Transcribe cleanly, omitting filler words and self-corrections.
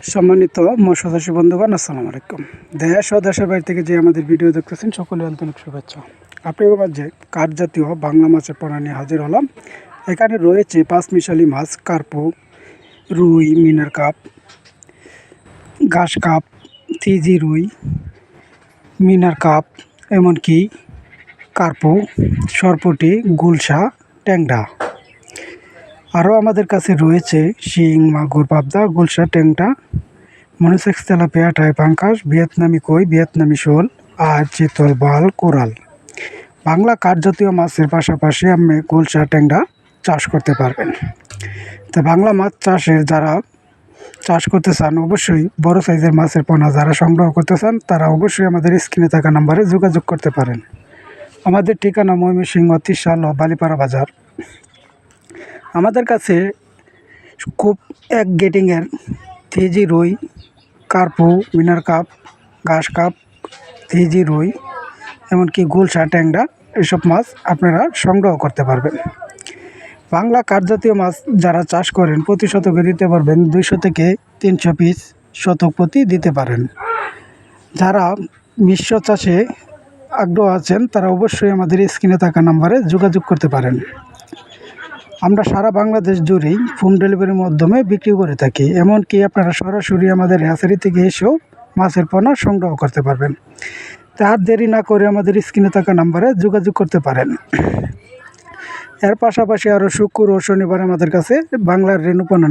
সম্মানিত মৎস্যচাষী বন্ধুগণ, আসসালামু আলাইকুম। দেশ ও দেশের বাইরে থেকে যে আমাদের ভিডিও দেখতেছেন সকলে আন্তরিক শুভেচ্ছা। আপনাদের মাঝে কাঠ জাতীয় বাংলা মাছের পোনা নিয়ে হাজির হলাম। এখানে রয়েছে পাঁচমিশালি মাছ, কার্পু, রুই, মিনার কাপ, ঘাস কাপ, তিজি রুই, মিনার কাপ, এমনকি কার্পু, সরপুঁটি, গুলশা, ট্যাংরা। আরও আমাদের কাছে রয়েছে শিং, মাগুর, পাবদা, গুলশা, ট্যাংরা, মনোসেক্স, তেলাপিয়া, টাই পাঙ্কাস, ভিয়েতনামি কই, ভিয়েতনামি শোল আর চিতল, বাল, কোরাল। বাংলা কাঠজাতীয় মাছের পাশাপাশি আপনি গুলশা, ট্যাংরা চাষ করতে পারবেন। তো বাংলা মাছ চাষের যারা চাষ করতে চান, অবশ্যই বড় সাইজের মাছের পোনা যারা সংগ্রহ করতে চান তারা অবশ্যই আমাদের স্ক্রিনে থাকা নাম্বারে যোগাযোগ করতে পারেন। আমাদের ঠিকানা ময়মনসিংহ, ত্রিশাল ও বালিপাড়া বাজার। আমাদের কাছে খুব এক গেটিংয়ের তিজি রুই, কার্পু, মিনার কাপ, ঘাস কাপ, তিজি রুই, এমনকি গুলশা, ট্যাংরা এসব মাছ আপনারা সংগ্রহ করতে পারবেন। বাংলা কাঠজাতীয় মাছ যারা চাষ করেন প্রতি শতকে দিতে পারবেন 200 থেকে 300 পিস শতক প্রতি দিতে পারেন। যারা মিশ্র চাষে আগ্রহ আছেন তারা অবশ্যই আমাদের স্ক্রিনে থাকা নাম্বারে যোগাযোগ করতে পারেন। আমরা সারা বাংলাদেশ জুড়েই হোম ডেলিভারির মাধ্যমে বিক্রি করে থাকি। এমনকি আপনারা সরাসরি আমাদের হ্যাচারি থেকে এসেও মাছের পোনা সংগ্রহ করতে পারবেন। তার দেরি না করে আমাদের স্ক্রিনে থাকা নাম্বারে যোগাযোগ করতে পারেন। এর পাশাপাশি আরও শুক্র ও শনিবার আমাদের কাছে বাংলার রেণু পোনা